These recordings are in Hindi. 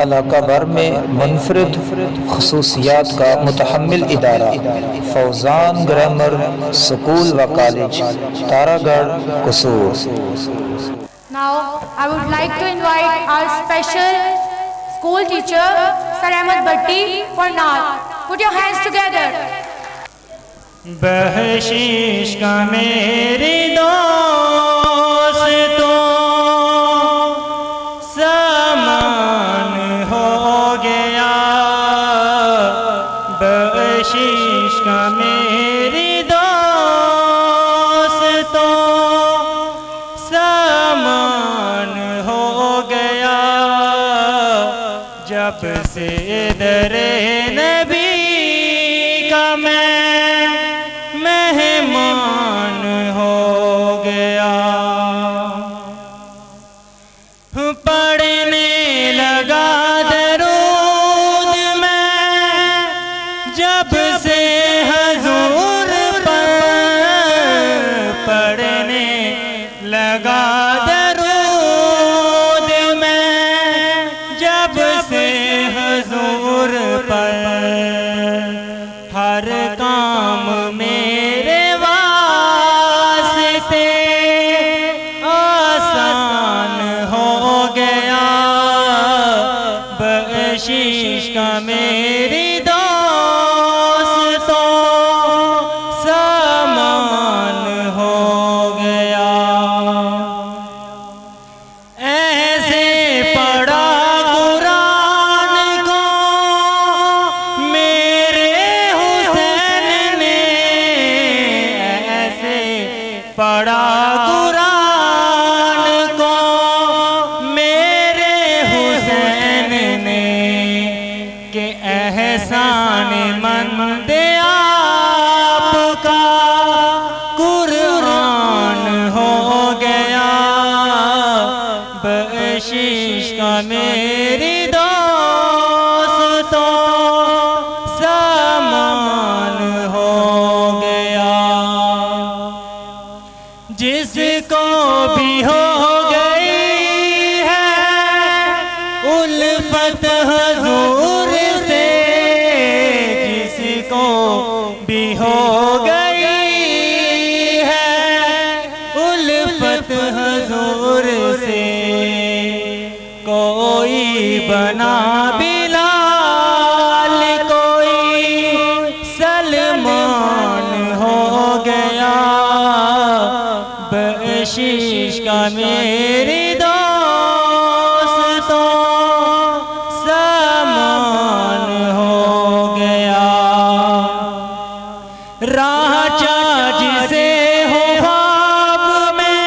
इलाका भर में मुनफरिद खसूसियात का मुतहम्मिल इदारा फौजान ग्रामर स्कूल व कॉलेज तारागढ़ कसूर। Now I would like to invite our special school teacher Sir Ahmed Bhatti for Naat. Put your hands together. बख्शिश का मेरे दोस्तों समान हो गया, बख्शिश का मेरे दोस्तों समान हो गया, जब से दरे नबी का मेहमान हो गया। पढ़ने लगा दरूद में जब से हजूर पर, पढ़ने लगा दरूद में जब से हजूर पर, हर काम मेरे वास्ते आसान हो गया, बख्शिश का मेरी दोस्तों समान हो गया। ऐसे पढ़ा कुरान को मेरे हुसैन ने, ऐसे पढ़ा कुरान को मेरे हुसैन ने, कि एहसान मंद आपका कुरान हो गया, बख्शिश का मेरी दोस्तों समान हो गया। जिसको भी हो गई है उल्फत हुजूर से, जिसको भी हो गई है उल्फत हुजूर से, कोई बना बिलाल कोई सलमान हो गया, बख्शिश का मेरी दोस्तों समान हो गया। राजा जिसे हो ख्वाब में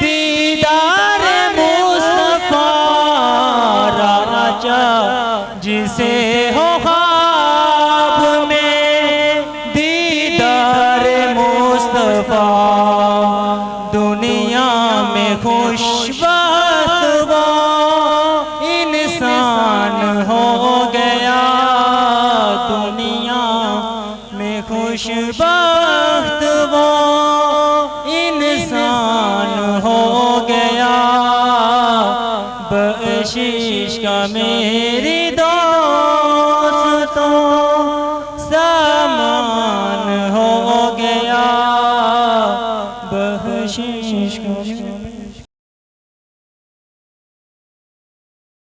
दीदार मुस्तफा, राजा जिसे हो ख्वाब में दीदार मुस्तफा, दुनिया में खुशबख्त वो इंसान हो गया, दुनिया में खुशबख्त वो इंसान हो गया, बख्शिश का मेरी दोस्तों